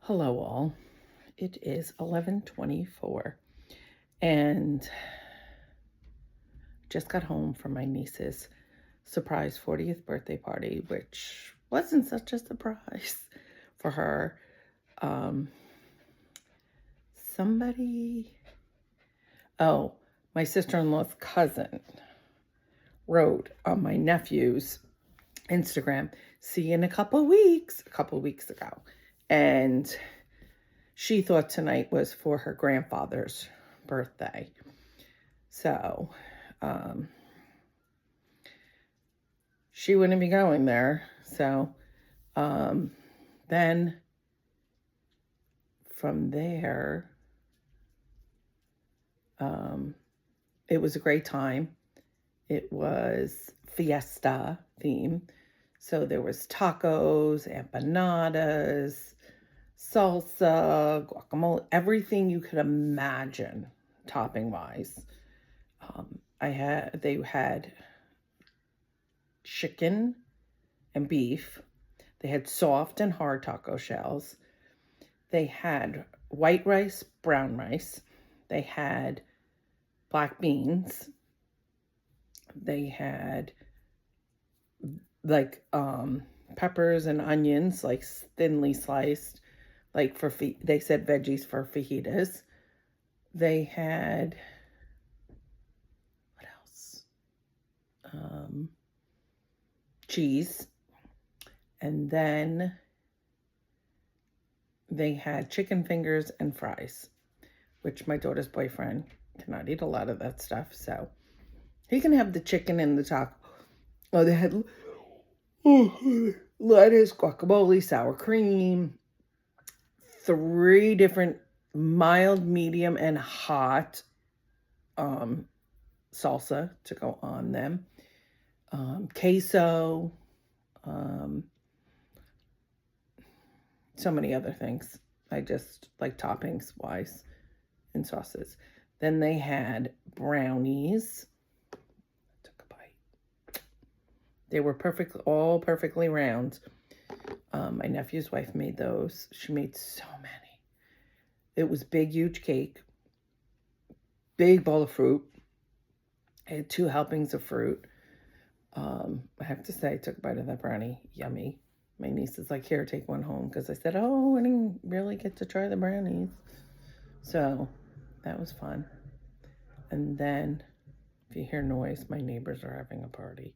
Hello all. It is 11:24 and just got home from my niece's surprise 40th birthday party, which wasn't such a surprise for her. Um somebody oh, my sister-in-law's cousin wrote on my nephew's Instagram, "See you in a couple weeks ago." And she thought tonight was for her grandfather's birthday. So, um, she wouldn't be going there. So, um, then from there, um, it was a great time. It was fiesta theme. So there was tacos, empanadas, salsa, guacamole, everything you could imagine topping wise. They had chicken and beef. They had soft and hard taco shells. They had white rice, brown rice. They had black beans. They had like peppers and onions, like thinly sliced, like they said veggies for fajitas. They had what else? Cheese. And then they had chicken fingers and fries, which my daughter's boyfriend cannot eat a lot of that stuff, so he can have the chicken and the taco. Oh, they had lettuce, guacamole, sour cream, 3 different mild, medium, and hot salsa to go on them, queso, so many other things. I just like toppings wise and sauces. Then they had brownies. I took a bite. They were all perfectly round. My nephew's wife made those. She made so many. It was big, huge cake, big bowl of fruit. I had 2 helpings of fruit. I have to say, I took a bite of that brownie. Yummy. My niece is like, "Here, take one home," because I said, "Oh, I didn't really get to try the brownies." So that was fun. And then, if you hear noise, my neighbors are having a party.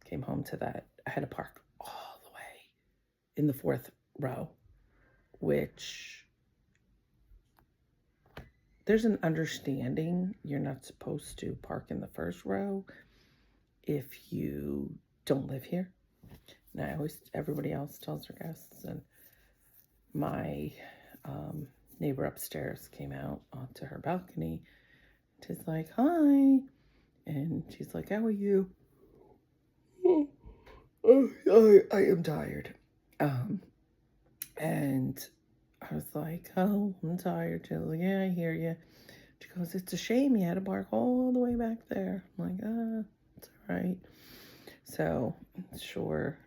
Came home to that. I had to park all the way in the 4th row, which there's an understanding you're not supposed to park in the 1st row if you don't live here. And everybody else tells their guests, and my neighbor upstairs came out onto her balcony. She's like, "Hi," and she's like, "How are you?" I am tired. And I was like, "Oh, I'm tired." She was like, "Yeah, I hear you." She goes, "It's a shame you had to park all the way back there." I'm like, it's all right. So, sure,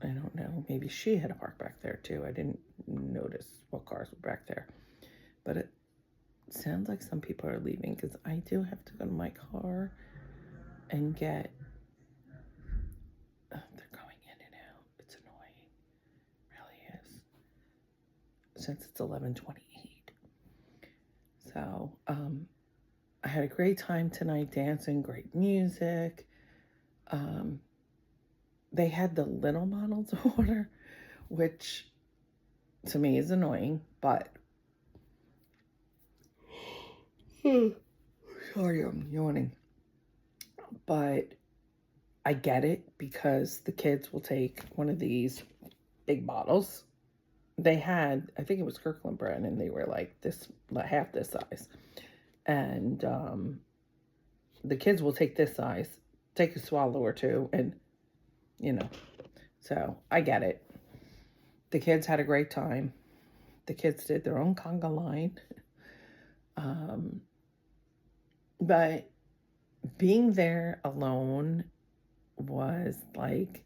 I don't know. Maybe she had to park back there too. I didn't notice what cars were back there. But it sounds like some people are leaving because I do have to go to my car and get... they're going in and out. It's annoying. It really is. Since it's 11:28. So, I had a great time tonight dancing, great music. They had the little models order, which to me is annoying, but sorry, I'm yawning. But I get it because the kids will take one of these big bottles. They had, I think it was Kirkland brand, and they were like half this size. And the kids will take this size, take a swallow or two, and so I get it. The kids had a great time. The kids did their own conga line. But being there alone was like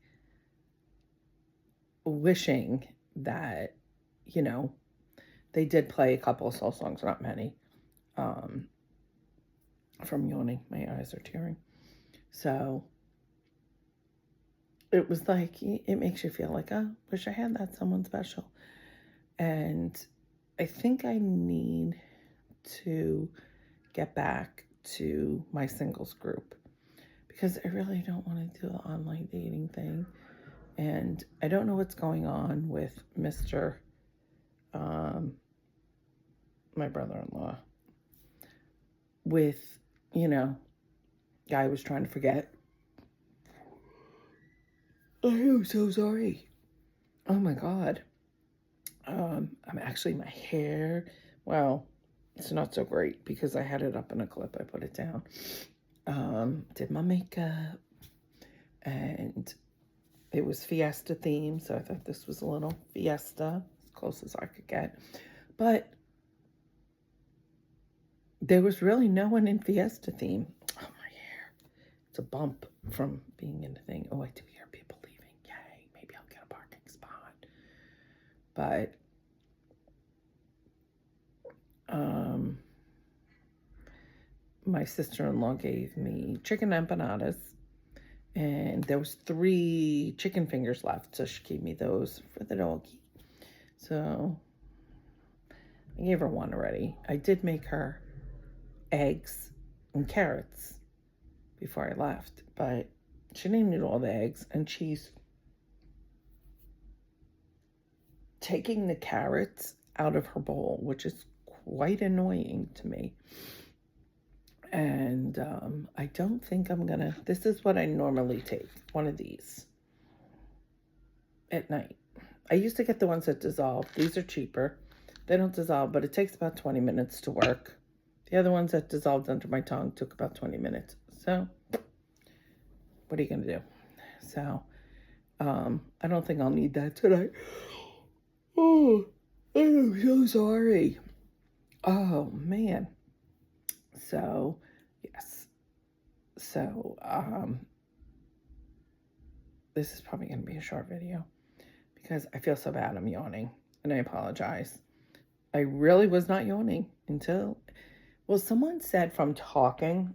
wishing that, They did play a couple of soul songs, not many. From yawning, my eyes are tearing. So it was like, it makes you feel like, oh, wish I had that someone special. And I think I need to get back to my singles group because I really don't want to do the online dating thing. And I don't know what's going on with Mr. My brother-in-law. With, guy I was trying to forget. I am so sorry. Oh my God. I'm actually, my hair, well, it's not so great because I had it up in a clip. I put it down. Did my makeup, and it was fiesta theme, so I thought this was a little fiesta, as close as I could get. But there was really no one in fiesta theme. Oh, my hair. It's a bump from being in the thing. Oh, I do hear people leaving. Yay, maybe I'll get a parking spot. But my sister-in-law gave me chicken empanadas, and there was 3 chicken fingers left, so she gave me those for the doggy. So I gave her one already. I did make her eggs and carrots before I left, but she didn't eat all the eggs, and she's taking the carrots out of her bowl, which is quite annoying to me. And I don't think I'm gonna, this is what I normally take, one of these at night. I used to get the ones that dissolve. These are cheaper. They don't dissolve, but it takes about 20 minutes to work. The other ones that dissolved under my tongue took about 20 minutes. So what are you gonna do? So I don't think I'll need that tonight. Oh, I'm so sorry. Oh man. So yes. So this is probably gonna be a short video because I feel so bad I'm yawning, and I apologize. I really was not yawning until, well, someone said from talking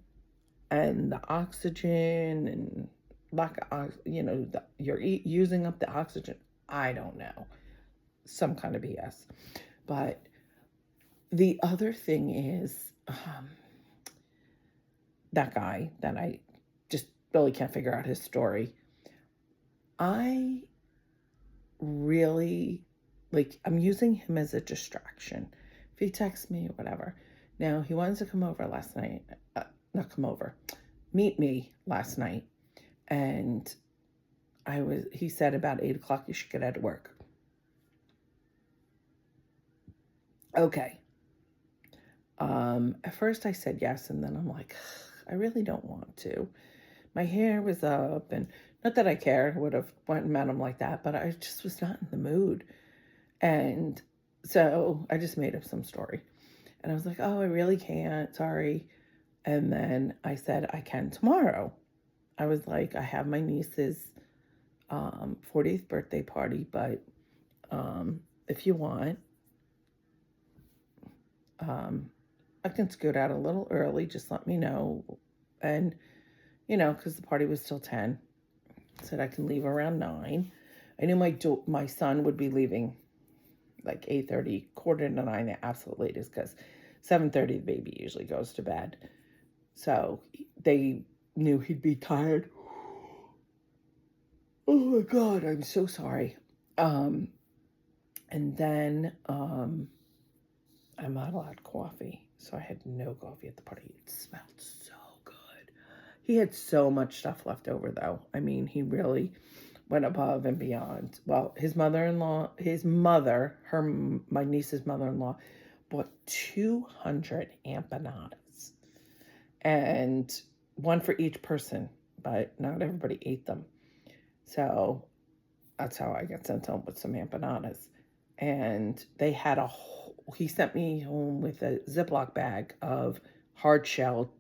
and the oxygen and lack of, you're using up the oxygen. I don't know. Some kind of BS. But the other thing is that guy that I just really can't figure out his story. I really, I'm using him as a distraction. If he texts me or whatever. Now, he wanted to come over last night. Meet me last night. And he said about 8 o'clock you should get out of work. Okay. At first I said yes, and then I'm like, I really don't want to. My hair was up, and not that I cared, I would have went and met him like that, but I just was not in the mood. And so I just made up some story. And I was like, oh, I really can't, sorry. And then I said, I can tomorrow. I was like, I have my niece's 40th birthday party, but if you want, I can scoot out a little early, just let me know. And, because the party was till 10. Said I can leave around 9. I knew my son would be leaving like 8:30, 8:45, the absolute latest, because 7:30 the baby usually goes to bed. So they knew he'd be tired. Oh my God, I'm so sorry. And then I'm not allowed coffee, so I had no coffee at the party. It smelled so good. He had so much stuff left over, though. I mean, he really went above and beyond. Well, my niece's mother-in-law, bought 200 empanadas, and one for each person, but not everybody ate them. So that's how I got sent home with some empanadas. And they had he sent me home with a Ziploc bag of hard shell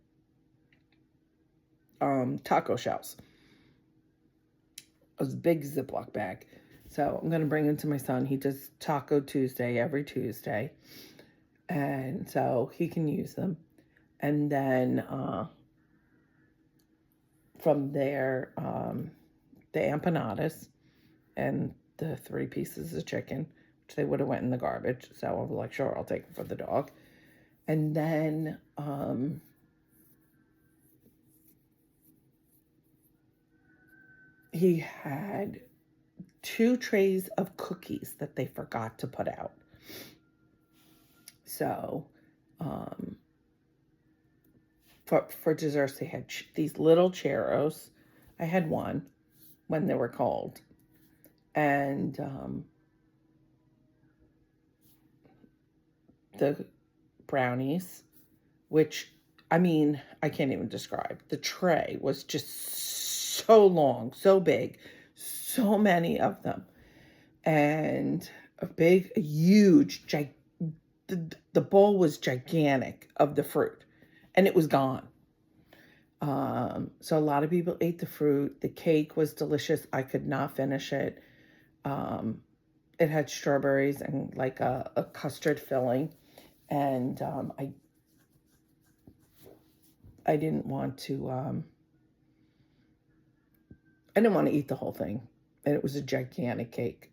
taco shells. It was a big Ziploc bag. So I'm going to bring him to my son. He does Taco Tuesday every Tuesday. And so he can use them. And then from there, the empanadas and the 3 pieces of chicken, which they would have went in the garbage. So I was like, sure, I'll take them for the dog. And then he had 2 trays of cookies that they forgot to put out. So for desserts, they had these little churros. I had one when they were cold. And the brownies, which, I mean, I can't even describe. The tray was just so long, so big, so many of them. And a huge, the bowl was gigantic of the fruit, and it was gone. So a lot of people ate the fruit. The cake was delicious. I could not finish it. It had strawberries and like a custard filling. And I didn't want to, I didn't want to eat the whole thing. And it was a gigantic cake.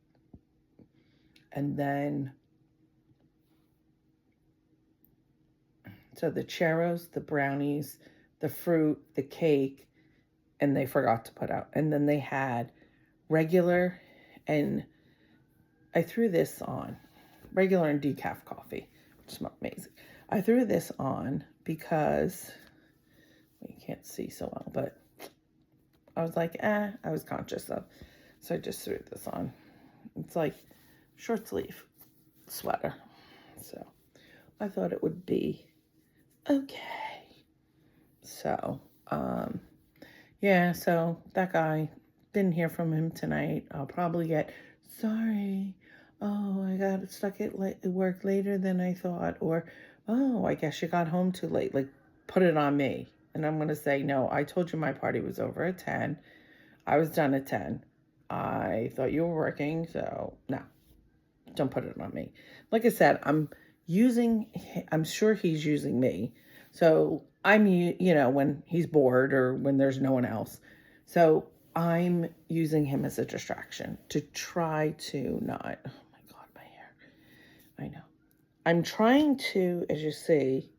And then, so the churros, the brownies, the fruit, the cake, and they forgot to put out. And then they had regular, and I threw this on, regular and decaf coffee, which smelled amazing. I threw this on because, you can't see so well, but I was like, I was conscious of. So I just threw this on. It's like short sleeve sweater. So I thought it would be okay. So, yeah, so that guy, didn't hear from him tonight. I'll probably get, sorry, oh, I got stuck at work later than I thought, or, oh, I guess you got home too late. Like, put it on me. And I'm going to say, no, I told you my party was over at 10. I was done at 10. I thought you were working, so no, don't put it on me. Like I said, I'm sure he's using me. So I'm, when he's bored or when there's no one else. So I'm using him as a distraction to try to not, oh my God, my hair. I know. I'm trying to, as you see,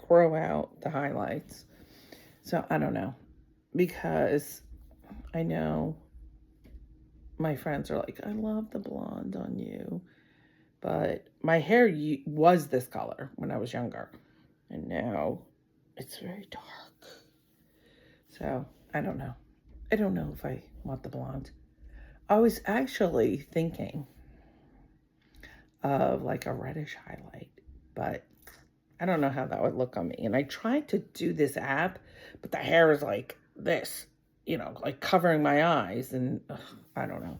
grow out the highlights. So I don't know, because I know my friends are like, I love the blonde on you. But my hair was this color when I was younger. And now it's very dark. So I don't know. I don't know if I want the blonde. I was actually thinking of like a reddish highlight, but I don't know how that would look on me. And I tried to do this app, but the hair is like this, like covering my eyes, and I don't know.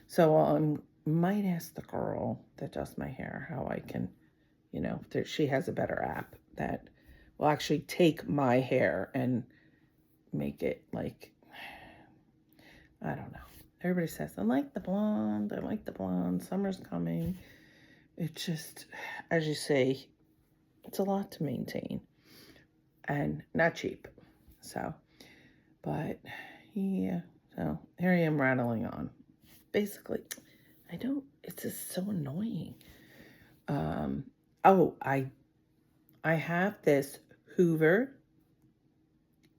So I might ask the girl that does my hair how I can, she has a better app that will actually take my hair and make it like, I don't know. Everybody says, I like the blonde. Summer's coming. It's just, as you say, it's a lot to maintain and not cheap. So, but yeah, so here I am rattling on. Basically, it's just so annoying. I have this Hoover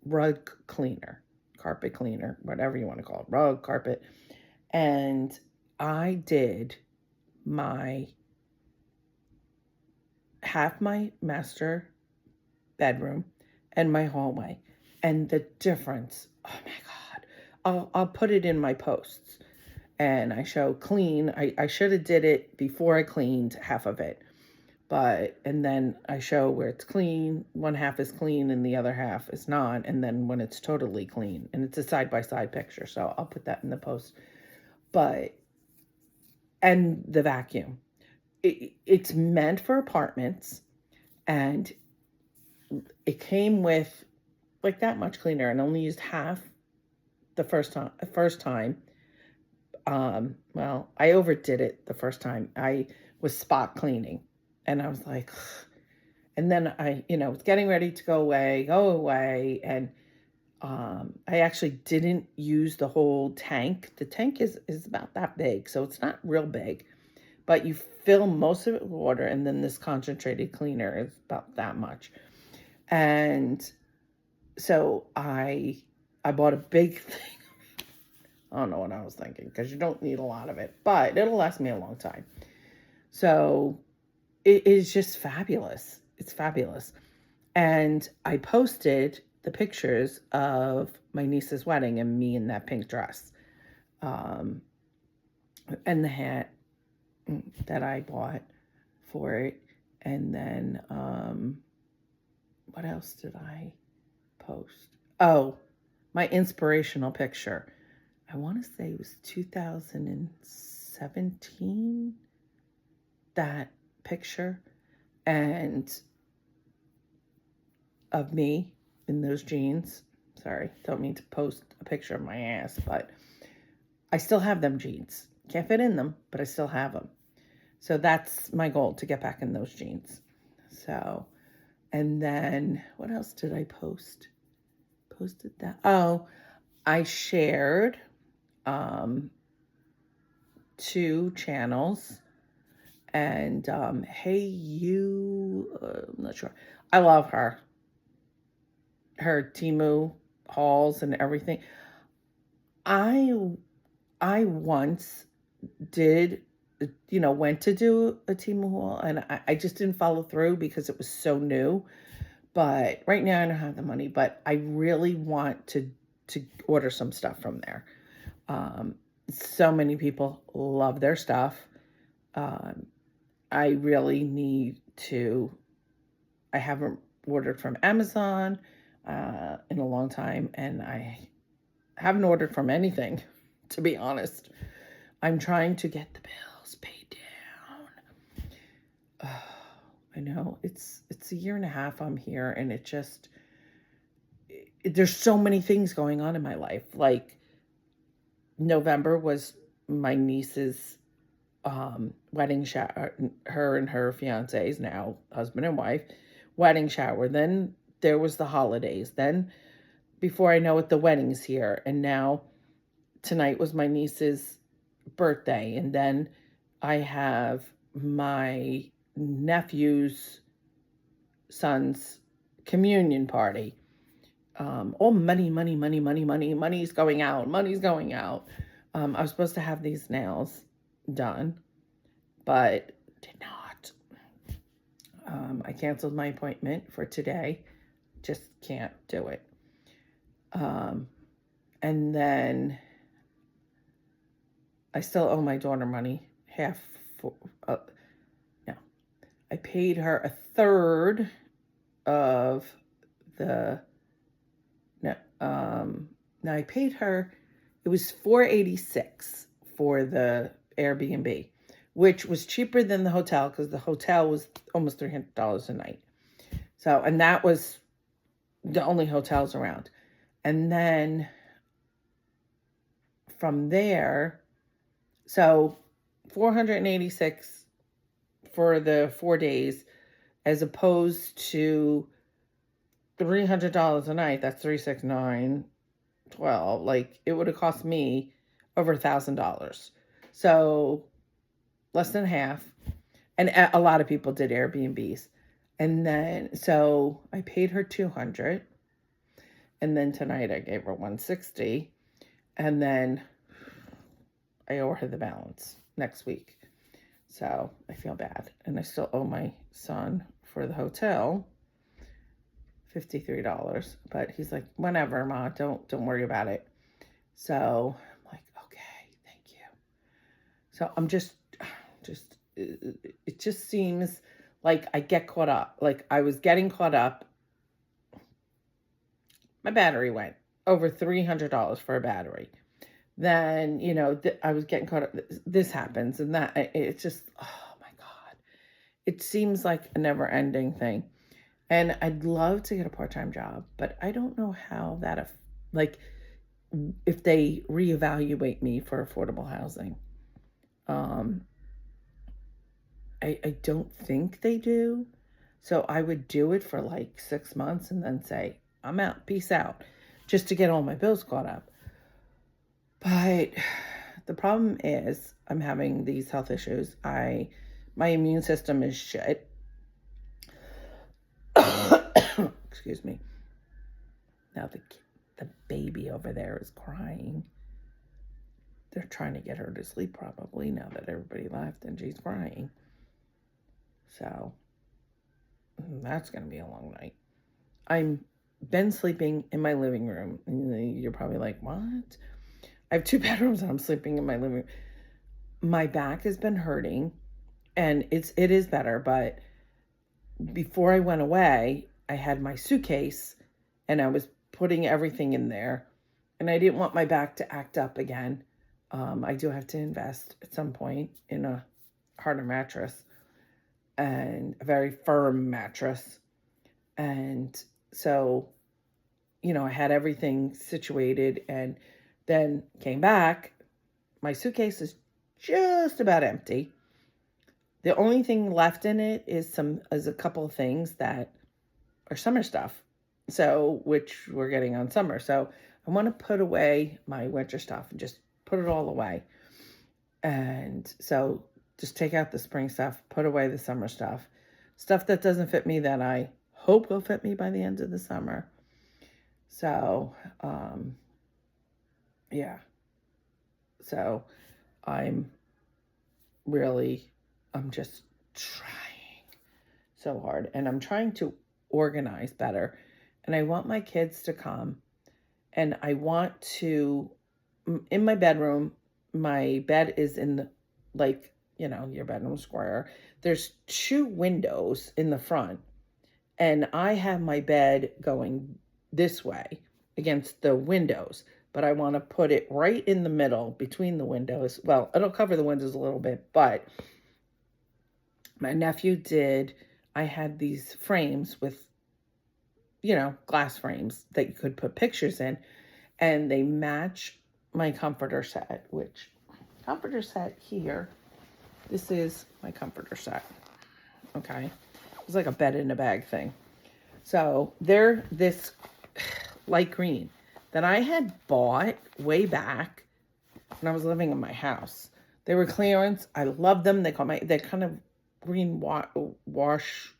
rug cleaner, carpet cleaner, whatever you want to call it, rug, carpet. And I did half my master bedroom and my hallway. And the difference, oh my God, I'll put it in my posts. And I show clean. I should have did it before I cleaned half of it. And then I show where it's clean, one half is clean and the other half is not. And then when it's totally clean, and it's a side-by-side picture. So I'll put that in the post. And the vacuum. It's meant for apartments, and it came with like that much cleaner, and only used half the first time. well, I overdid it the first time. I was spot cleaning, and I was like, and then I, was getting ready to go away, and I actually didn't use the whole tank. The tank is about that big, so it's not real big, but you fill most of it with water, and then this concentrated cleaner is about that much. And so I bought a big thing. I don't know what I was thinking, because you don't need a lot of it, but it'll last me a long time. So it is just fabulous. It's fabulous. And I posted the pictures of my niece's wedding and me in that pink dress, and the hat that I bought for it. And then what else did I post? Oh, my inspirational picture. I want to say it was 2017, that picture, and of me in those jeans. Sorry, don't mean to post a picture of my ass, but I still have them jeans. Can't fit in them, but I still have them. So that's my goal, to get back in those jeans. So, and then what else did I post? Posted that. Oh, I shared 2 channels, and Hey You, I'm not sure. I love her Temu hauls and everything. I once did, went to do a Temu haul, and I just didn't follow through because it was so new. But right now I don't have the money, but I really want to order some stuff from there. So many people love their stuff. I really need to. I haven't ordered from Amazon in a long time, and I haven't ordered from anything, to be honest. I'm trying to get the bills paid down. I know it's a year and a half I'm here, and there's so many things going on in my life. Like, November was my niece's wedding shower, her and her fiance's, now husband and wife, wedding shower. Then there was the holidays. Then, before I know it, the wedding's here. And now tonight was my niece's birthday. And then I have my nephew's son's communion party. All money's going out. I was supposed to have these nails done, but did not. I canceled my appointment for today. Just can't do it. And then I still owe my daughter money. I paid her a third of the. Now I paid her. It was $486 for the Airbnb, which was cheaper than the hotel, because the hotel was almost $300 a night. So, and that was the only hotels around. And then from there, so $486 for the 4 days, as opposed to $300 a night. That's $369, $12. Like, it would have cost me over $1,000. So less than half. And a lot of people did Airbnbs. And then, so I paid her $200. And then tonight I gave her $160. And then I owe her the balance next week. So I feel bad. And I still owe my son for the hotel $53. But he's like, whenever, Ma, don't worry about it. So I'm like, okay, thank you. So I'm just, it just seems like I get caught up. Like, I was getting caught up. My battery went over $300 for a battery. Then, I was getting caught up. This happens and that. It's just, oh my God. It seems like a never ending thing. And I'd love to get a part-time job, but I don't know how that, like, if they reevaluate me for affordable housing. I don't think they do. So I would do it for like 6 months and then say, I'm out, peace out, just to get all my bills caught up. But the problem is I'm having these health issues. My immune system is shit. Excuse me. Now the baby over there is crying. They're trying to get her to sleep probably now that everybody left and she's crying. So that's going to be a long night. I'm been sleeping in my living room. And you're probably like, what? I have 2 bedrooms and I'm sleeping in my living room. My back has been hurting and it is better. But before I went away, I had my suitcase and I was putting everything in there. And I didn't want my back to act up again. I do have to invest at some point in a harder mattress and a very firm mattress. And so, I had everything situated and then came back. My suitcase is just about empty. The only thing left in it is a couple of things that are summer stuff. So, which we're getting on summer. So I want to put away my winter stuff and just put it all away. And so just take out the spring stuff, put away the summer stuff that doesn't fit me that I hope will fit me by the end of the summer. So, yeah. So I'm just trying so hard and I'm trying to organize better. And I want my kids to come and I want to, in my bedroom, my bed is in your bedroom square. There's 2 windows in the front and I have my bed going this way against the windows, but I want to put it right in the middle between the windows. Well, it'll cover the windows a little bit, but my nephew I had these frames with, glass frames that you could put pictures in, and they match my comforter set, here. This is my comforter set. Okay. It's like a bed in a bag thing. So they're this light green that I had bought way back when I was living in my house. They were clearance. I love them. They're kind of green wash,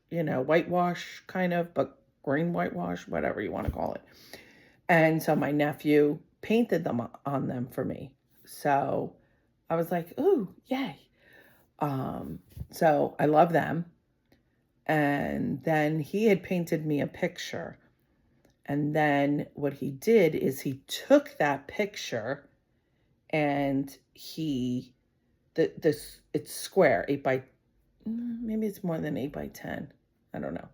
whitewash kind of, but green whitewash, whatever you want to call it. And so my nephew painted them on them for me. So I was like, ooh, yay. So I love them. And then he had painted me a picture. And then what he did is he took that picture and it's square, maybe it's more than 8x10. I don't know.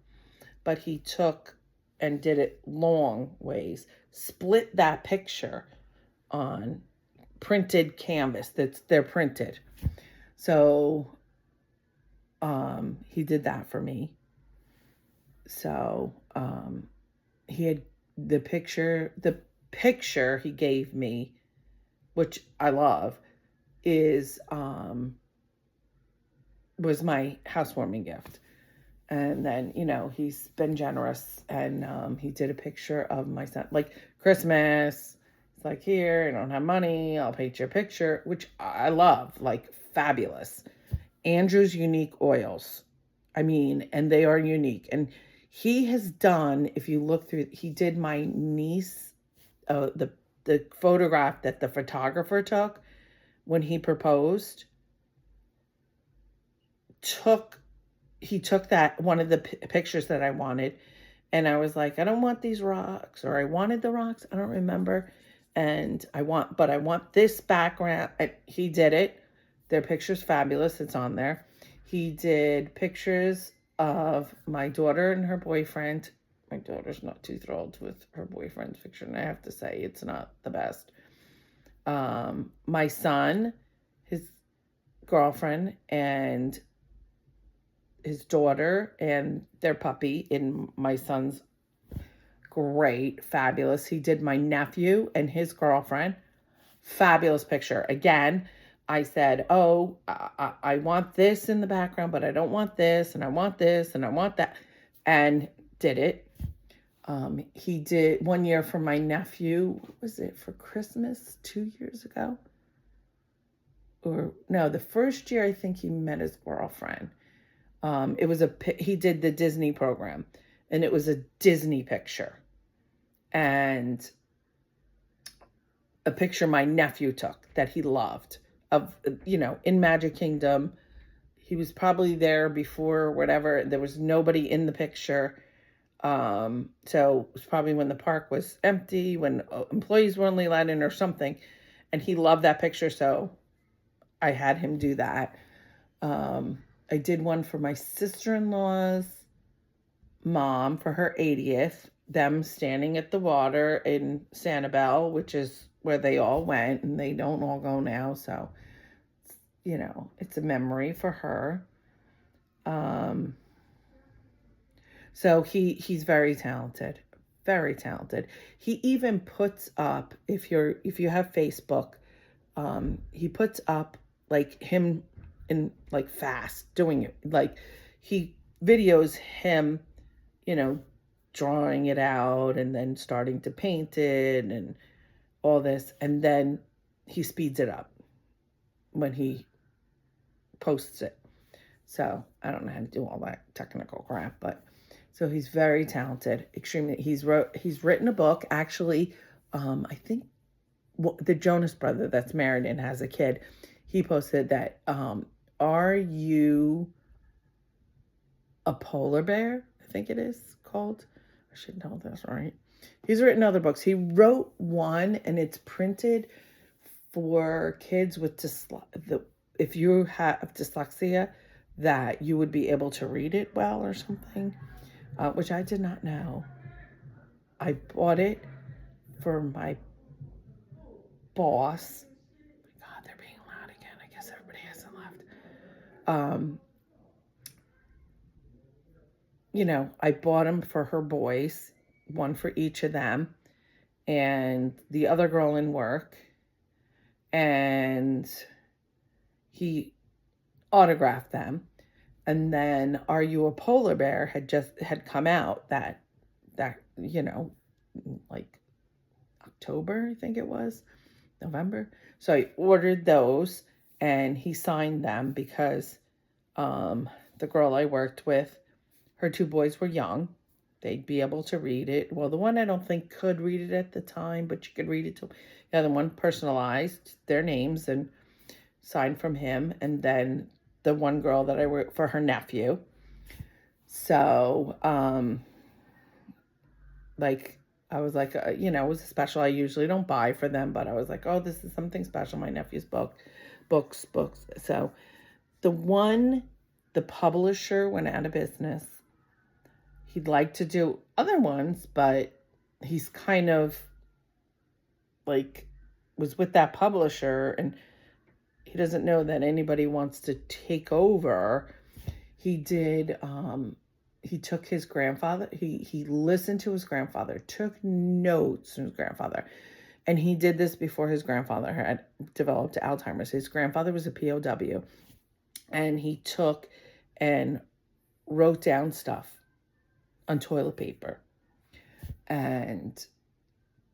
But he took and did it long ways, split that picture on printed canvas they're printed. So he did that for me. So he had the picture he gave me, which I love, was my housewarming gift. And then, he's been generous and he did a picture of my son, like Christmas. It's like, here, I don't have money, I'll paint your picture, which I love, like fabulous. Andrew's Unique Oils. And they are unique. And he has done, if you look through, he did my niece, the photograph that the photographer took when he proposed. He took that, one of the pictures that I wanted, and I was like, I don't want these rocks, or I wanted the rocks, I don't remember, and I want this background. He did it. Their picture's fabulous. It's on there. He did pictures of my daughter and her boyfriend. My daughter's not too thrilled with her boyfriend's picture, and I have to say it's not the best. My son, his girlfriend, and his daughter and their puppy in my son's great, fabulous. He did my nephew and his girlfriend. Fabulous picture. Again, I said, oh, I want this in the background, but I don't want this, and I want this, and I want that, and did it. He did one year for my nephew. What was it, for Christmas 2 years ago? Or no, the first year I think he met his girlfriend. It was he did the Disney program, and it was a Disney picture, and a picture my nephew took that he loved of, in Magic Kingdom. He was probably there before, whatever. There was nobody in the picture. So it was probably when the park was empty, when employees were only allowed in or something. And he loved that picture, so I had him do that. I did one for my sister-in-law's mom for her 80th, them standing at the water in Sanibel, which is where they all went, and they don't all go now, so, it's a memory for her. So he's very talented, very talented. He even puts up, if you have Facebook, he puts up like him in like fast doing it. Like he videos him, drawing it out and then starting to paint it and all this. And then he speeds it up when he posts it. So I don't know how to do all that technical crap, but so he's very talented, extremely. He's written a book, actually. I think the Jonas brother that's married and has a kid, he posted that, are you a polar bear? I think it is called. I should know this, right? He's written other books. He wrote one, and it's printed for kids with if you have dyslexia, that you would be able to read it well or something, which I did not know. I bought it for my boss. God, they're being loud again. I guess everybody hasn't left. I bought them for her boys, one for each of them, and the other girl in work, and he autographed them. And then Are You a Polar Bear had come out that like October, I think it was, November. So I ordered those, and he signed them because the girl I worked with, her two boys were young. They'd be able to read it. Well, the one I don't think could read it at the time, but you could read it to the other one, personalized their names and signed from him. And then the one girl that I worked for, her nephew. So, I was like, it was a special. I usually don't buy for them, but I was like, oh, this is something special. My nephew's books. So the publisher went out of business. He'd like to do other ones, but he's kind of was with that publisher, and he doesn't know that anybody wants to take over. He did, he took his grandfather, he listened to his grandfather, took notes from his grandfather. And he did this before his grandfather had developed Alzheimer's. His grandfather was a POW, and he took and wrote down stuff on toilet paper. And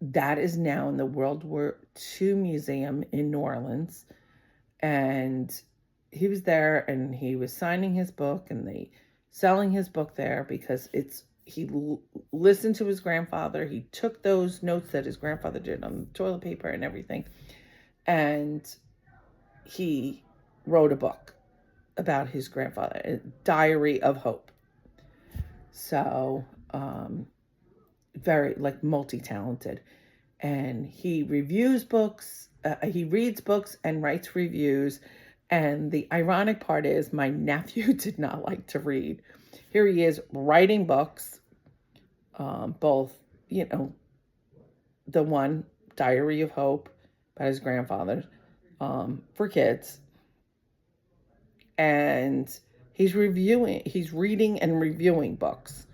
that is now in the World War II Museum in New Orleans. And he was there, and he was signing his book, and they selling his book there because he listened to his grandfather. He took those notes that his grandfather did on the toilet paper and everything, and he wrote a book about his grandfather, a Diary of Hope. So, very multi-talented, and he reviews books. He reads books and writes reviews. And the ironic part is my nephew did not like to read. Here he is writing books, both, the one, Diary of Hope, by his grandfather, for kids. And he's reading and reviewing books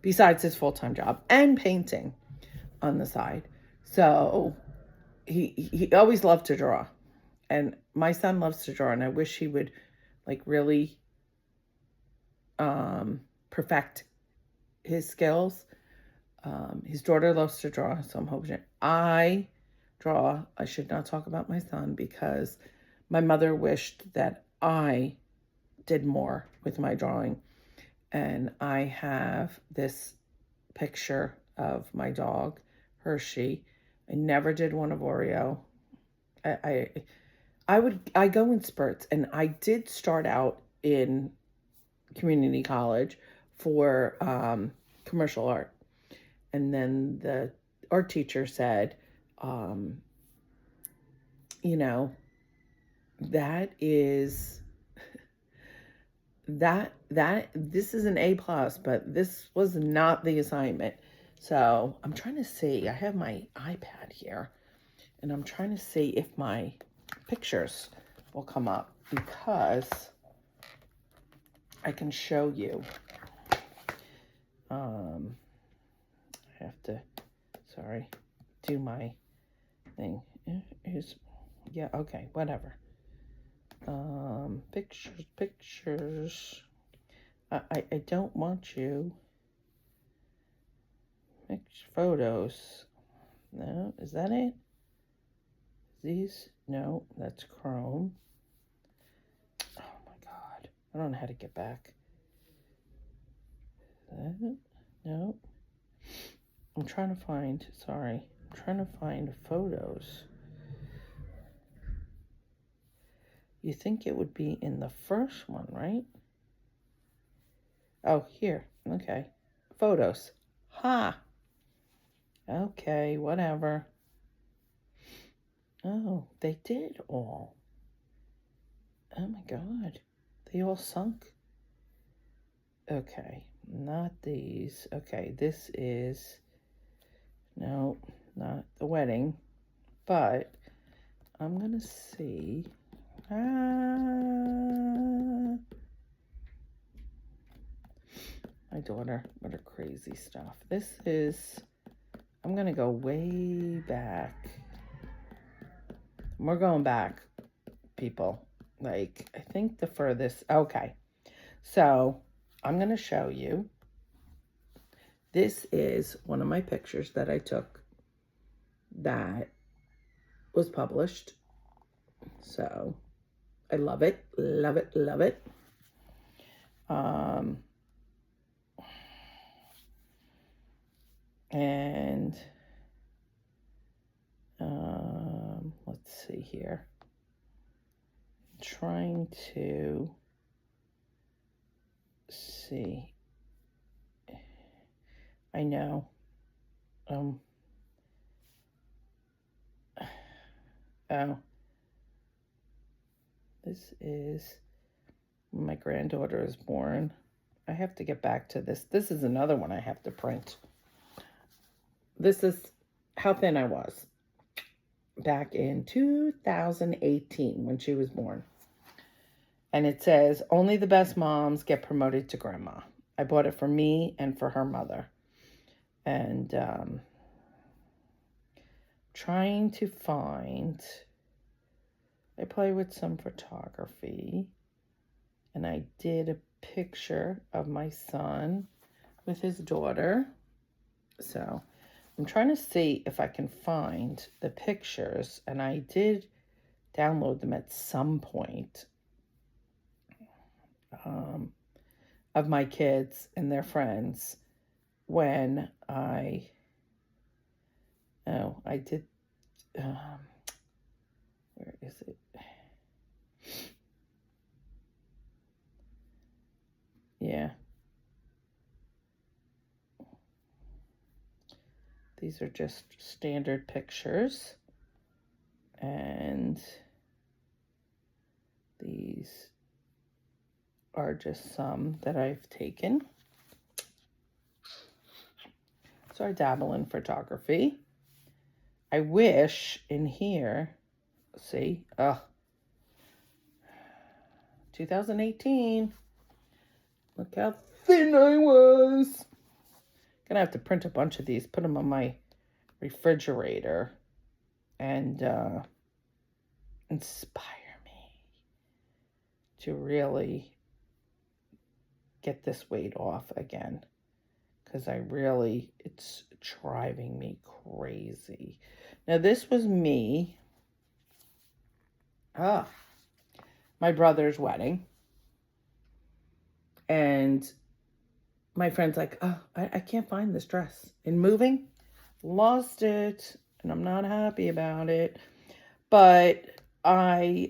besides his full-time job and painting on the side. So he always loved to draw. And my son loves to draw, and I wish he would like really perfect his skills. His daughter loves to draw, so I'm hoping I draw. I should not talk about my son because my mother wished that I did more with my drawing. And I have this picture of my dog, Hershey. I never did one of Oreo. I go in spurts, and I did start out in community college for commercial art. And then the art teacher said, you know, that is this is an A+, but this was not the assignment. So I'm trying to see, I have my iPad here, and I'm trying to see if my pictures will come up, because I can show you. I have to, sorry, do my thing. Yeah, okay, whatever. Pictures. I don't want you. Photos. No, is that it? These? No, that's Chrome. Oh my God. I don't know how to get back. No. I'm trying to find, sorry. I'm trying to find photos. You think it would be in the first one, right? Oh, here. Okay. Photos. Ha! Okay, whatever. Oh, they did all. Oh my God. They all sunk. Okay, not these. Okay, this is, no, not the wedding, but I'm gonna see. My daughter, what a crazy stuff. This is, I'm gonna go way back. We're going back, people. Like, I think the furthest, okay. So, I'm gonna show you. This is one of my pictures that I took that was published. So, I love it, love it, love it. And let's see here. I'm trying to see. I know. Oh. This is when my granddaughter is born. I have to get back to this. This is another one I have to print. This is how thin I was back in 2018 when she was born. And it says, only the best moms get promoted to grandma. I bought it for me and for her mother. And trying to find, I play with some photography. And I did a picture of my son with his daughter. So I'm trying to see if I can find the pictures. And I did download them at some point of my kids and their friends when I did, where is it? Yeah. These are just standard pictures. And these are just some that I've taken. So I dabble in photography. I wish in here, see, 2018. Look how thin I was. Gonna have to print a bunch of these, put them on my refrigerator, and inspire me to really get this weight off again. Because it's driving me crazy. Now, this was me. My brother's wedding. And my friend's like, oh, I can't find this dress. In moving, lost it. And I'm not happy about it. But my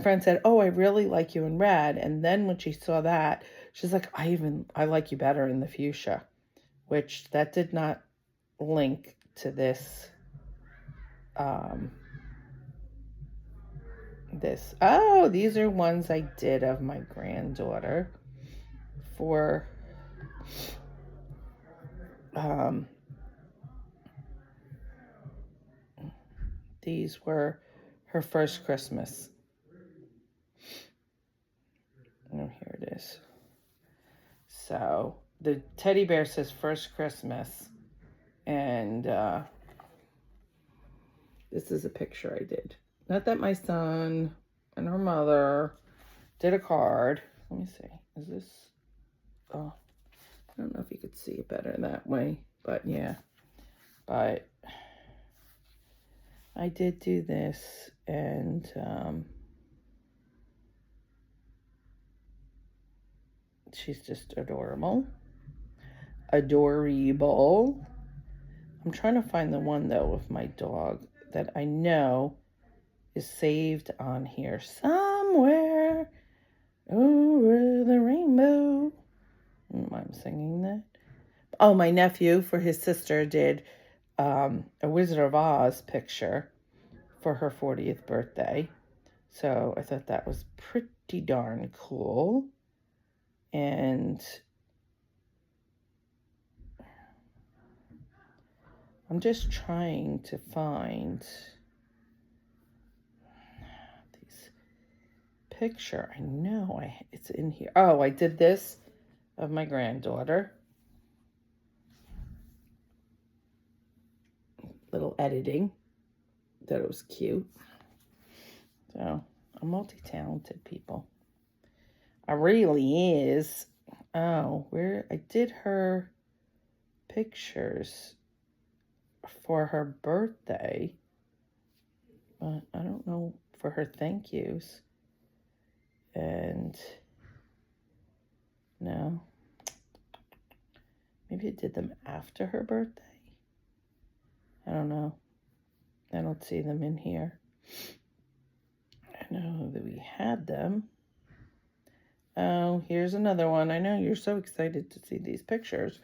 friend said, oh, I really like you in red. And then when she saw that, she's like, I like you better in the fuchsia. Which that did not link to this. Oh, these are ones I did of my granddaughter for these were her first Christmas. Oh, here it is. So the teddy bear says first Christmas, and this is a picture I did. Not that my son and her mother did a card. Let me see. Is this? Oh, I don't know if you could see it better that way, but yeah. But I did do this, and she's just adorable. Adorable. I'm trying to find the one, though, of my dog that I know is saved on here somewhere over the rainbow. I'm singing that. Oh, my nephew, for his sister, did a Wizard of Oz picture for her 40th birthday. So I thought that was pretty darn cool. And I'm just trying to find these picture. I know it's in here. Oh, I did this of my granddaughter. Little editing. Thought it was cute. So, I'm multi-talented, people. I really is. Oh, where I did her pictures for her birthday, but I don't know, for her thank yous. And no, maybe I did them after her birthday. I don't know. I don't see them in here. I know that we had them. Oh, here's another one. I know you're so excited to see these pictures,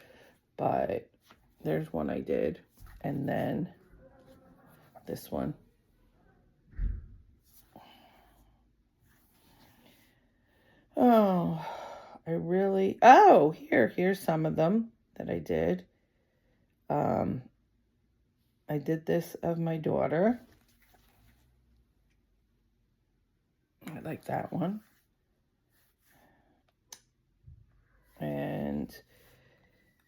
but there's one I did. And then this one. Oh, here's some of them that I did. I did this of my daughter. I like that one. And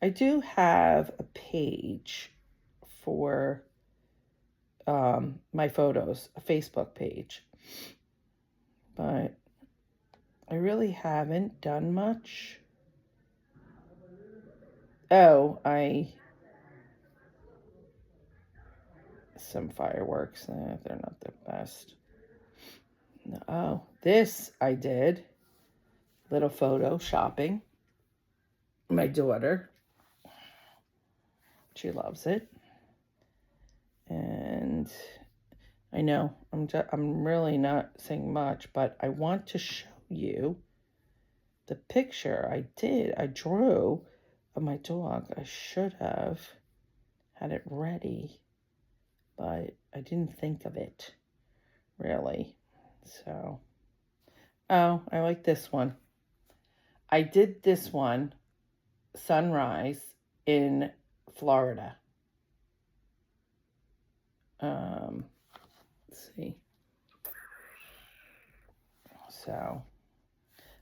I do have a page for my photos, a Facebook page. But I really haven't done much. Oh, some fireworks. They're not the best. Oh, this I did. Little photo shopping. My daughter. She loves it. And I know I'm really not saying much, but I want to show you the picture I drew of my dog. I should have had it ready, but I didn't think of it, really. So, oh, I like this one. I did this one, sunrise, in Florida. Let's see. So,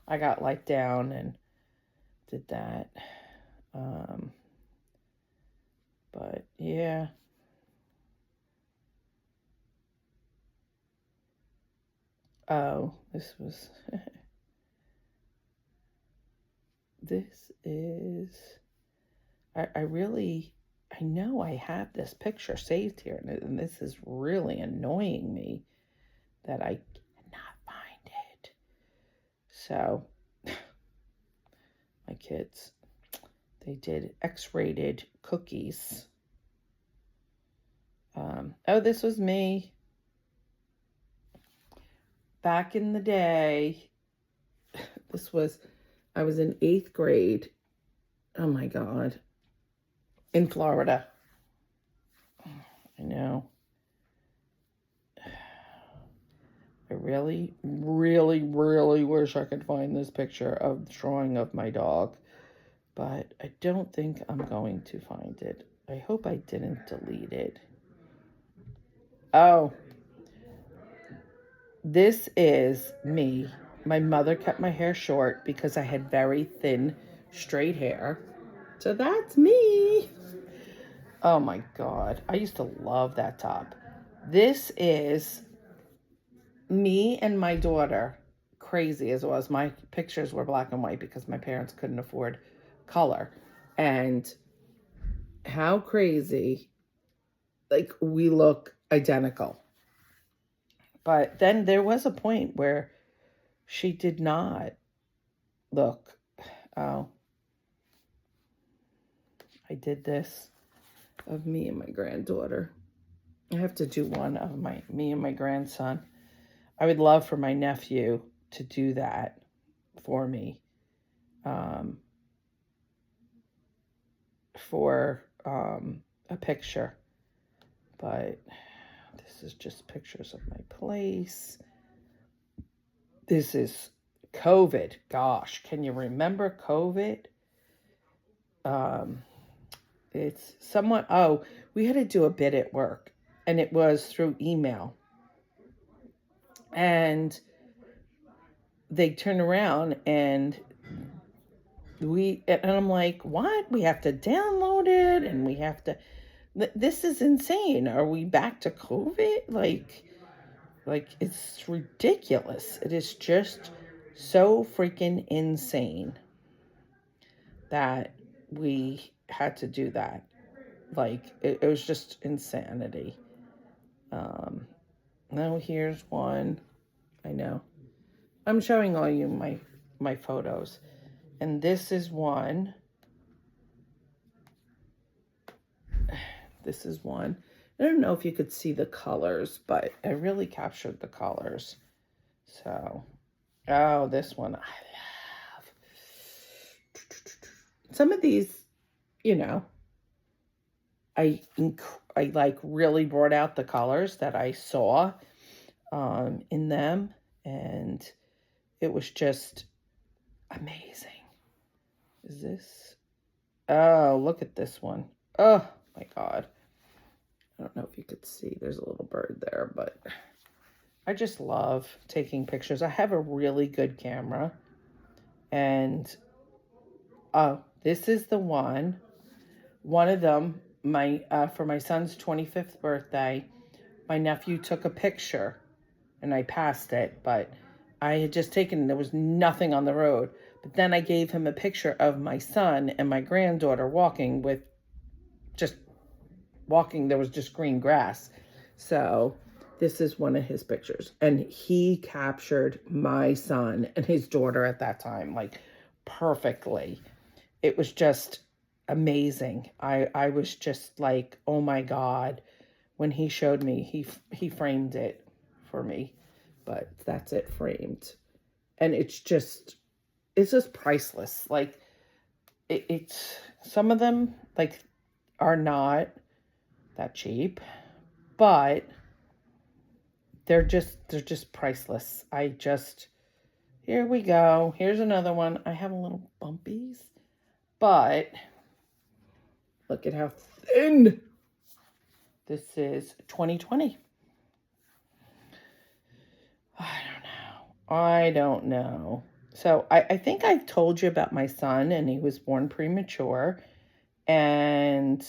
I got down and Did that. But yeah. Oh, this was, this is, I really, I know I have this picture saved here, and this is really annoying me that I cannot find it. So, my kids, they did X-rated cookies. Oh, this was me. Back in the day, I was in 8th grade. Oh my God. In Florida. I know. I really, really, really wish I could find this picture of the drawing of my dog, but I don't think I'm going to find it. I hope I didn't delete it. Oh, this is me. My mother kept my hair short because I had very thin, straight hair. So that's me. Oh my God. I used to love that top. This is me and my daughter. Crazy as it was. My pictures were black and white because my parents couldn't afford color. And how crazy. Like, we look identical. But then there was a point where she did not look. Oh, I did this of me and my granddaughter. I have to do one of me and my grandson. I would love for my nephew to do that for me. For a picture. But this is just pictures of my place. This is COVID. Gosh, can you remember COVID? It's somewhat, oh, we had to do a bid at work, and it was through email. And they turn around and I'm like, what? We have to download it, and we have to, this is insane. Are we back to COVID? Like it's ridiculous. It is just so freaking insane that we had to do that. Like, it was just insanity. Now here's one. I know. I'm showing all you my photos. And this is one. This is one. I don't know if you could see the colors, but I really captured the colors. So, oh, this one I love. Some of these, you know, I like really brought out the colors that I saw in them, and it was just amazing. Is this? Oh, look at this one. Oh my God. I don't know if you could see. There's a little bird there, but I just love taking pictures. I have a really good camera. And oh, this is the one. One of them, for my son's 25th birthday, my nephew took a picture and I passed it, but I had just taken, there was nothing on the road. But then I gave him a picture of my son and my granddaughter walking, there was just green grass. So this is one of his pictures. And he captured my son and his daughter at that time, like, perfectly. It was just amazing. I was just like, oh my God. When he showed me, he framed it for me. But that's it, framed. And it's just priceless. Like, it's some of them, like, are not that cheap, but they're just priceless. Here we go. Here's another one. I have a little bumpies, but look at how thin. This is 2020. I don't know. So I think I've told you about my son, and he was born premature, and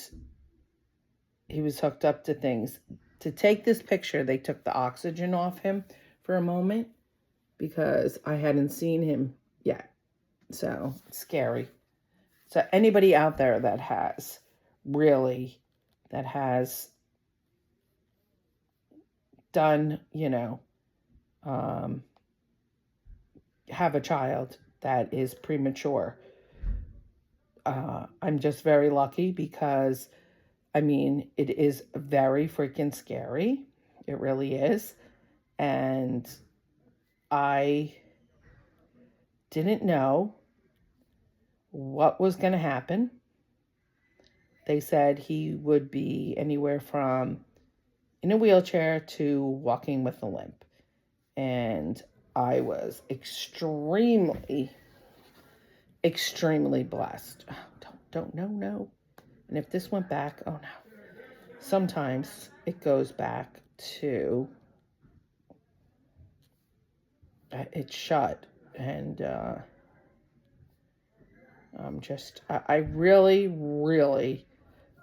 he was hooked up to things. To take this picture, they took the oxygen off him for a moment because I hadn't seen him yet. So it's scary. So anybody out there that has done, have a child that is premature. I'm just very lucky because, it is very freaking scary. It really is. And I didn't know what was going to happen. They said he would be anywhere from in a wheelchair to walking with a limp. And I was extremely blessed. Oh, don't no. And if this went back, oh no. Sometimes it goes back to it's shut, and I really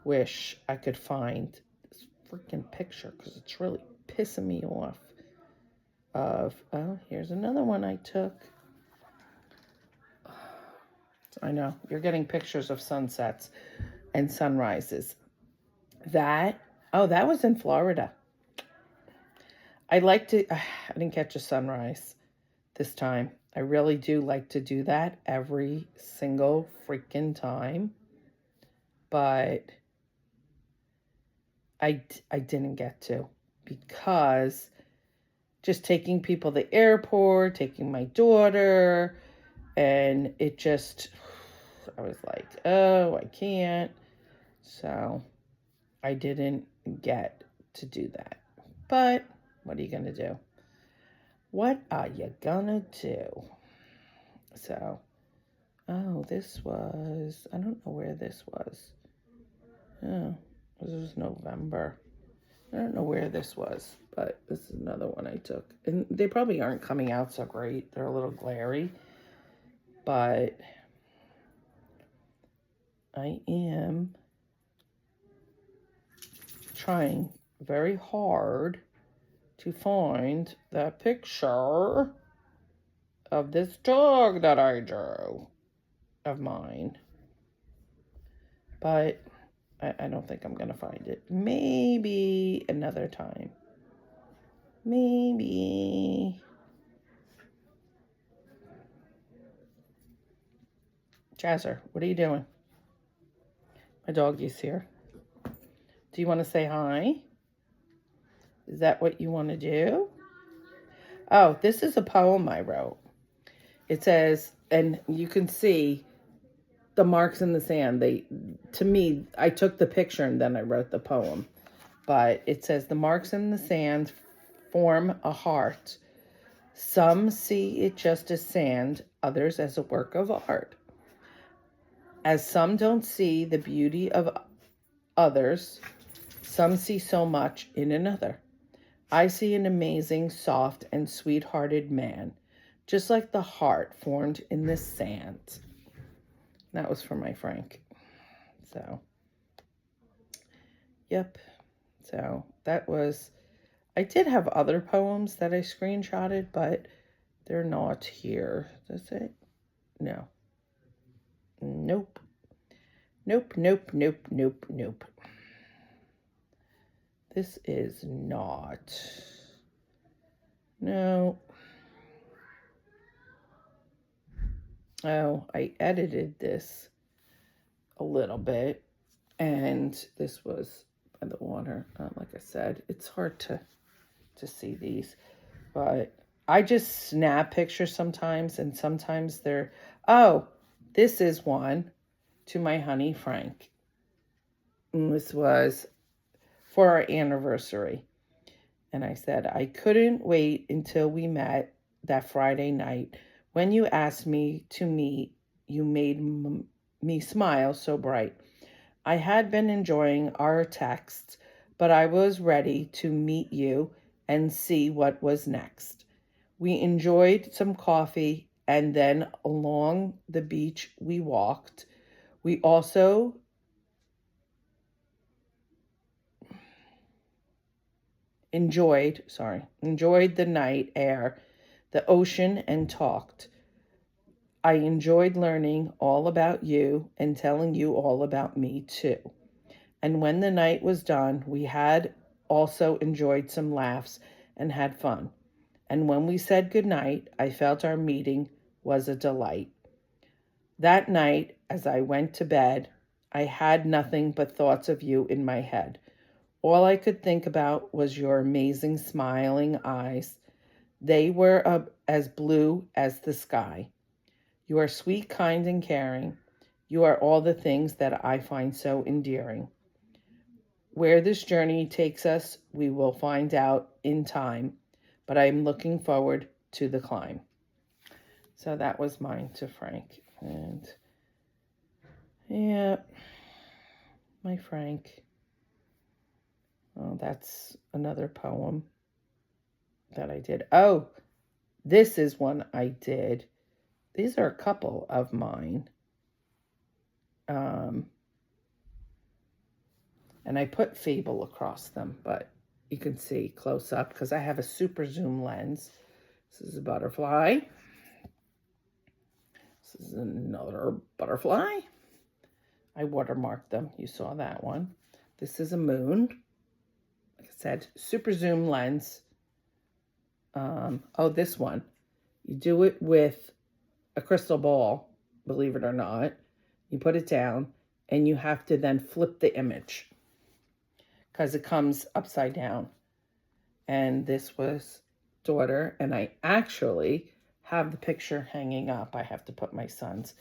wish I could find this freaking picture because it's really pissing me off. Here's another one I took. I know you're getting pictures of sunsets and sunrises. That was in Florida. I didn't catch a sunrise this time. I really do like to do that every single freaking time. But I didn't get to because just taking people to the airport, taking my daughter, and I was like, oh, I can't. So I didn't get to do that. But what are you going to do? What are you going to do? So, this was, I don't know where this was. Oh, this was November. I don't know where this was, but this is another one I took. And they probably aren't coming out so great. They're a little glary. But I am trying very hard to find that picture of this dog that I drew of mine. But I don't think I'm going to find it. Maybe another time. Maybe. Jazzer, what are you doing? My doggy's here. Do you want to say hi? Is that what you want to do? Oh, this is a poem I wrote. It says, and you can see the marks in the sand. To me, I took the picture and then I wrote the poem. But it says, the marks in the sand form a heart. Some see it just as sand, others as a work of art. As some don't see the beauty of others, some see so much in another. I see an amazing, soft, and sweet-hearted man, just like the heart formed in the sand. That was for my Frank. So, yep. So, that was... I did have other poems that I screenshotted, but they're not here. Does it? No. Nope. Nope. This is not. No. Oh, I edited this a little bit, and this was by the water. Like I said, it's hard to see these, but I just snap pictures sometimes, and sometimes they're, this is one to my honey Frank. And this was for our anniversary. And I said, I couldn't wait until we met that Friday night. When you asked me to meet, you made me smile so bright. I had been enjoying our texts, but I was ready to meet you and see what was next. We enjoyed some coffee and then along the beach we walked. We also enjoyed the night air, the ocean, and talked. I enjoyed learning all about you and telling you all about me too. And when the night was done, we had also enjoyed some laughs and had fun. And when we said goodnight, I felt our meeting was a delight. That night, as I went to bed, I had nothing but thoughts of you in my head. All I could think about was your amazing smiling eyes. They were as blue as the sky. You are sweet, kind, and caring. You are all the things that I find so endearing. Where this journey takes us, we will find out in time, but I am looking forward to the climb. So that was mine to Frank. And yeah, my Frank. Oh, that's another poem that I did. Oh, this is one I did. These are a couple of mine. And I put Fable across them, but you can see close up because I have a super zoom lens. This is a butterfly. This is another butterfly. I watermarked them. You saw that one. This is a moon. Like I said, super zoom lens. Oh, this one. You do it with a crystal ball, believe it or not. You put it down, and you have to then flip the image because it comes upside down. And this was daughter, and I actually have the picture hanging up. I have to put my son's.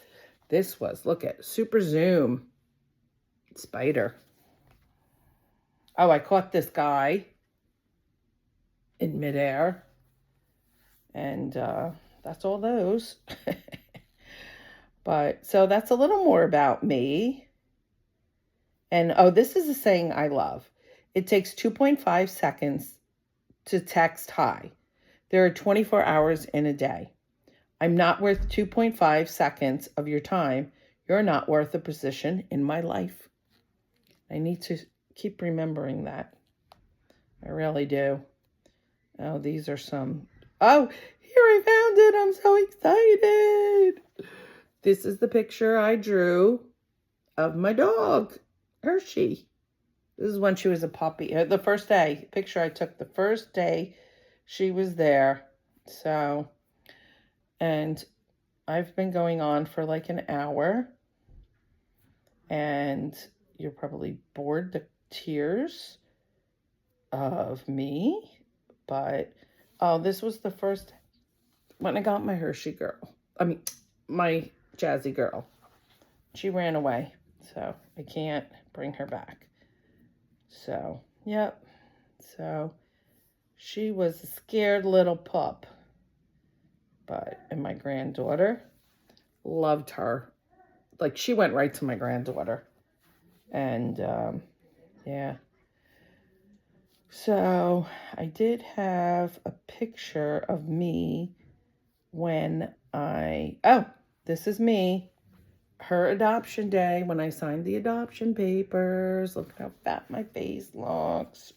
This was, look at, super zoom spider. Oh, I caught this guy in midair. And that's all those. But so that's a little more about me. And oh, this is a saying I love. It takes 2.5 seconds to text hi. There are 24 hours in a day. I'm not worth 2.5 seconds of your time. You're not worth a position in my life. I need to keep remembering that. I really do. Oh, these are some. Oh, here I found it. I'm so excited. This is the picture I drew of my dog, Hershey. This is when she was a puppy. The first day. Picture I took the first day she was there. So, and I've been going on for like an hour. And you're probably bored to tears of me. But, oh, this was the first when I got my Hershey girl. I mean, my Jazzy girl. She ran away, so I can't bring her back. So, yep. So, she was a scared little pup. And my granddaughter loved her. Like, she went right to my granddaughter. And, yeah. So, I did have a picture of me when oh, this is me. Her adoption day when I signed the adoption papers. Look how fat my face looks.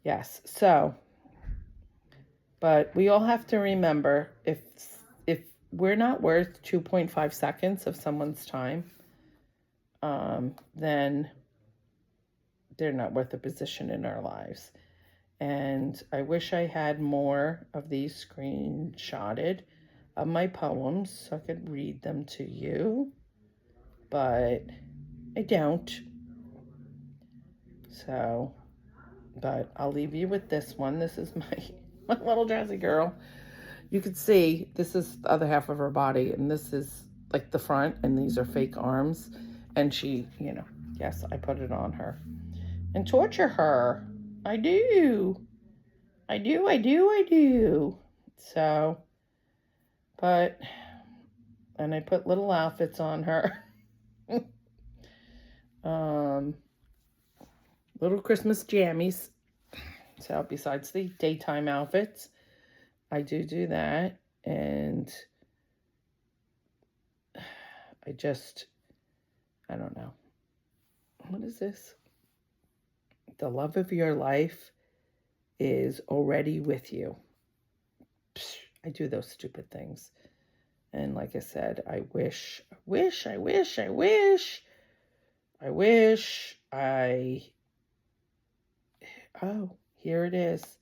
Yes, so, but we all have to remember if we're not worth 2.5 seconds of someone's time, then they're not worth a position in our lives. And I wish I had more of these screenshotted of my poems so I could read them to you, but I don't. So, but I'll leave you with this one. This is my little Jazzy girl. You can see this is the other half of her body, and this is like the front, and these are fake arms. And she, yes, I put it on her and torture her. I do. So, and I put little outfits on her. Little Christmas jammies. So besides the daytime outfits, I do that. And I don't know. What is this? The love of your life is already with you. I do those stupid things. And like I said, I wish, oh, here it is.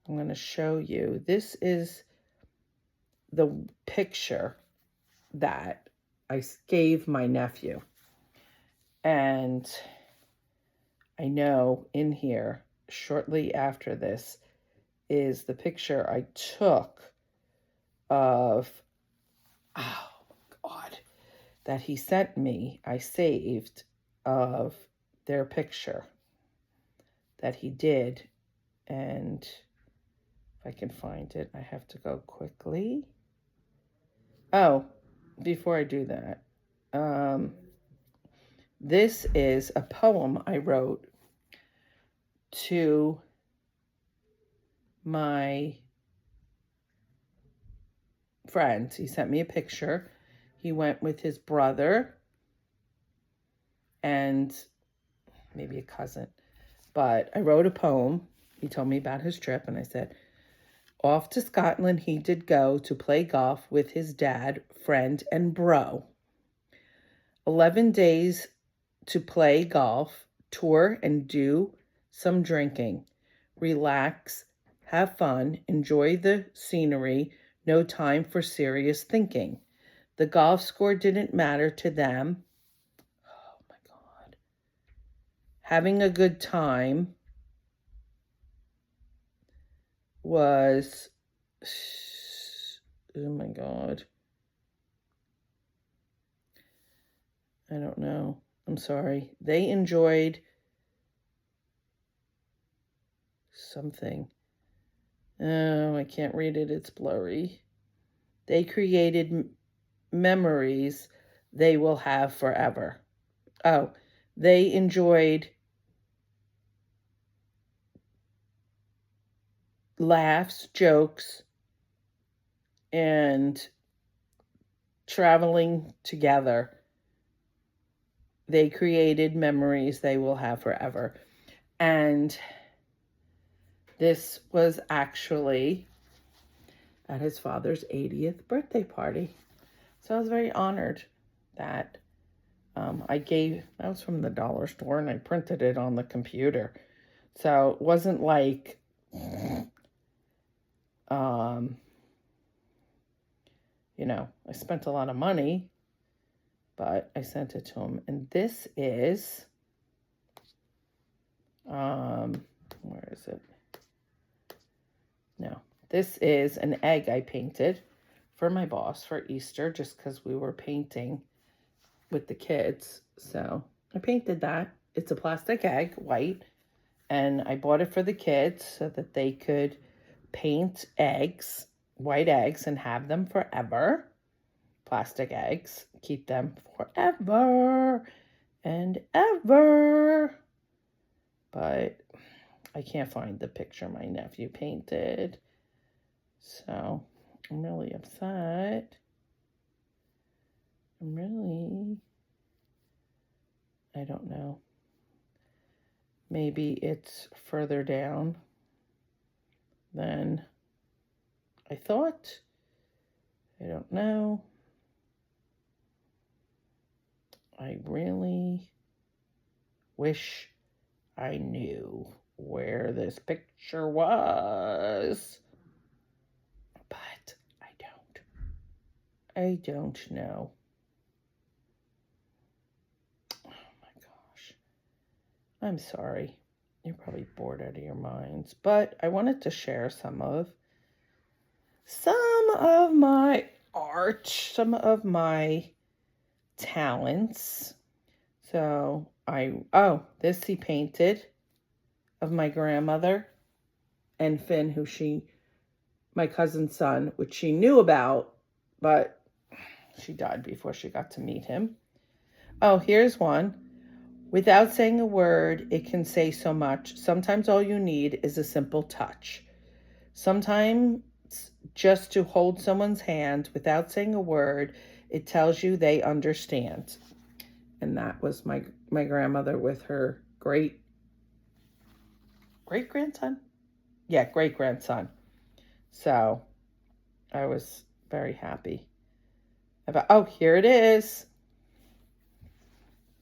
I'm going to show you. This is the picture that I gave my nephew. And I know in here, shortly after this, is the picture I took of, oh God, that he sent me. I saved of their picture that he did. And if I can find it, I have to go quickly. Oh, before I do that, this is a poem I wrote to my friend. He sent me a picture. He went with his brother and maybe a cousin. But I wrote a poem. He told me about his trip, and I said, off to Scotland he did go to play golf with his dad, friend, and bro. 11 days to play golf, tour, and do some drinking. Relax, have fun, enjoy the scenery, no time for serious thinking. The golf score didn't matter to them. Oh my God. Having a good time was, oh my God. I don't know. I'm sorry. They enjoyed something. Oh, I can't read it. It's blurry. They created memories they will have forever. Oh, they enjoyed laughs, jokes, and traveling together. They created memories they will have forever. And this was actually at his father's 80th birthday party. So I was very honored that I was from the dollar store and I printed it on the computer. So it wasn't like, I spent a lot of money, but I sent it to him. And this is, where is it? No, this is an egg I painted for my boss for Easter, just because we were painting with the kids. So I painted that. It's a plastic egg, white, and I bought it for the kids so that they could paint eggs, white eggs, and have them forever. Plastic eggs, keep them forever and ever. But I can't find the picture my nephew painted. So I'm really upset. I don't know. Maybe it's further down than I thought. I don't know. I really wish I knew where this picture was, but I don't know. Oh my gosh. I'm sorry. You're probably bored out of your minds, but I wanted to share some of my art, some of my talents. So this he painted of my grandmother and Finn, my cousin's son, which she knew about, but she died before she got to meet him. Oh, here's one. Without saying a word, it can say so much. Sometimes all you need is a simple touch. Sometimes just to hold someone's hand without saying a word. It tells you they understand. And that was my grandmother with her great grandson. Yeah, great grandson. So I was very happy about. Oh, here it is.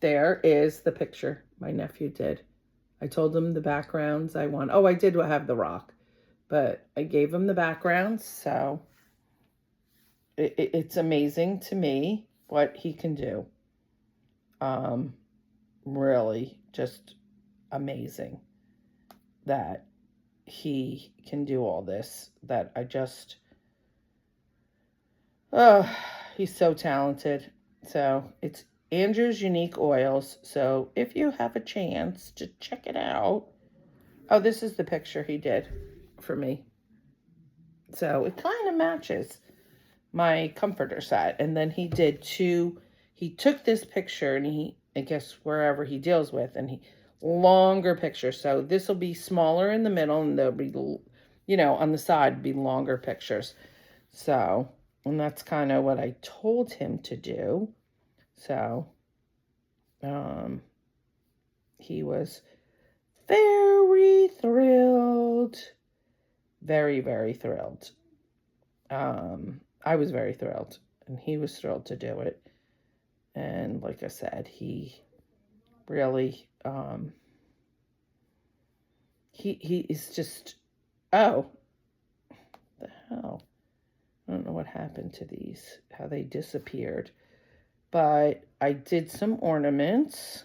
There is the picture my nephew did. I told him the backgrounds I want. Oh, I did have the rock, but I gave him the backgrounds. So it's amazing to me what he can do. Really just amazing that he can do all this. That I just, oh, he's so talented. So it's Andrew's Unique Oils. So if you have a chance to check it out. Oh, this is the picture he did for me. So it kind of matches my comforter set. And then he did two. He took this picture and he, I guess wherever he deals with, and he longer picture. So this will be smaller in the middle, and there'll be, you know, on the side be longer pictures. So, and that's kind of what I told him to do. So, he was very thrilled. Very, very thrilled. I was very thrilled, and he was thrilled to do it. And like I said, he really, he is just, oh, the hell. I don't know what happened to these, how they disappeared. But I did some ornaments.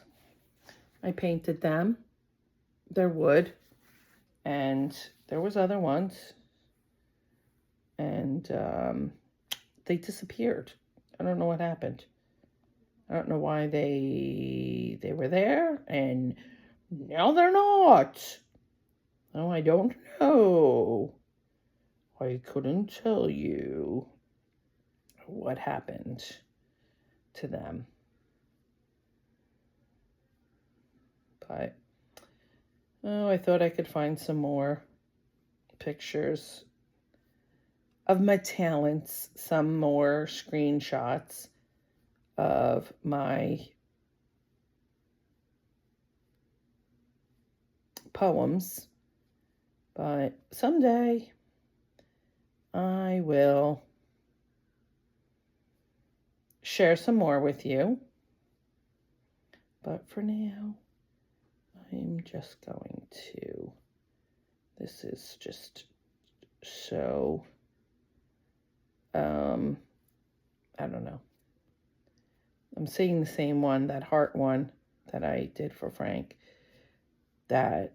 I painted them. They're wood. And there was other ones. And they disappeared. I don't know what happened. I don't know why they were there and now they're not. Oh, I don't know. I couldn't tell you what happened to them. But, oh, I thought I could find some more pictures of my talents, some more screenshots of my poems. But someday I will share some more with you. But for now, I'm just going to, this is just so, I don't know. I'm seeing the same one, that heart one that I did for Frank, that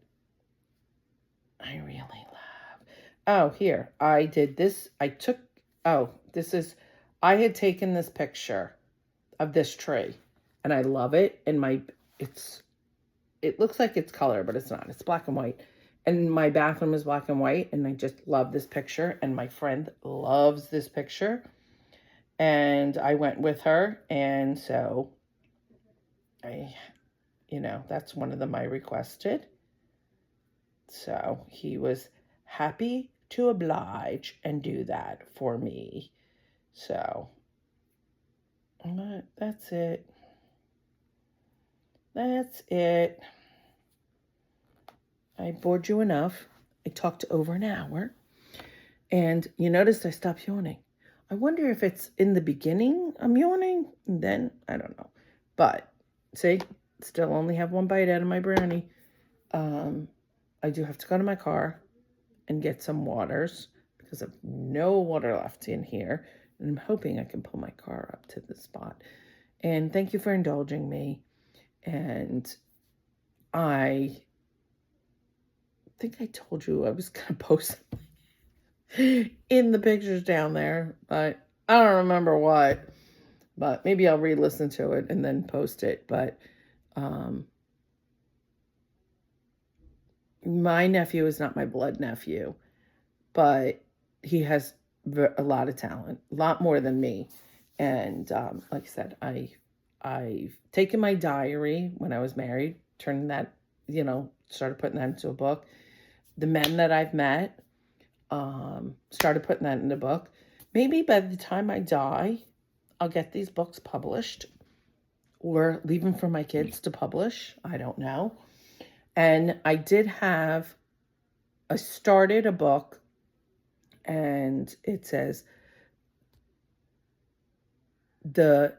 I really love. Oh, here, I did this. I had taken this picture of this tree, and I love it. And it looks like it's color, but it's not. It's black and white. And my bathroom is black and white, and I just love this picture. And my friend loves this picture. And I went with her, and so that's one of them I requested. So he was happy to oblige and do that for me. So that's it. That's it. I bored you enough. I talked over an hour. And you noticed I stopped yawning. I wonder if it's in the beginning I'm yawning, and then I don't know. But see, still only have one bite out of my brownie. I do have to go to my car and get some waters because I have no water left in here. And I'm hoping I can pull my car up to the spot. And thank you for indulging me. And I think I told you I was going to post in the pictures down there, but I don't remember what. But maybe I'll re-listen to it and then post it. But my nephew is not my blood nephew, but he has a lot of talent, a lot more than me. And like I said, I've taken my diary when I was married, turned that, started putting that into a book. The men that I've met, Started putting that in the book. Maybe by the time I die, I'll get these books published or leave them for my kids to publish. I don't know. And I started a book, and it says the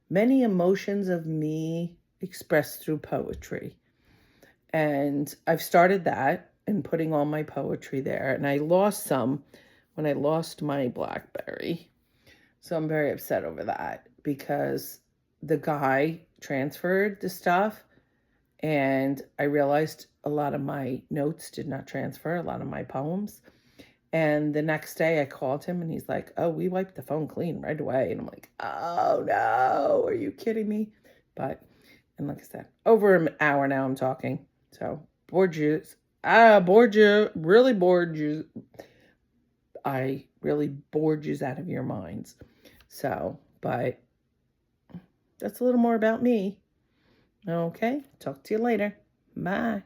many emotions of me expressed through poetry. And I've started that and putting all my poetry there. And I lost some when I lost my BlackBerry. So I'm very upset over that because the guy transferred the stuff, and I realized a lot of my notes did not transfer, a lot of my poems. And the next day I called him and he's like, oh, we wiped the phone clean right away. And I'm like, oh no, are you kidding me? And like I said, over an hour now I'm talking. So really bored you. I really bored you out of your minds. So, but that's a little more about me. Okay, talk to you later. Bye.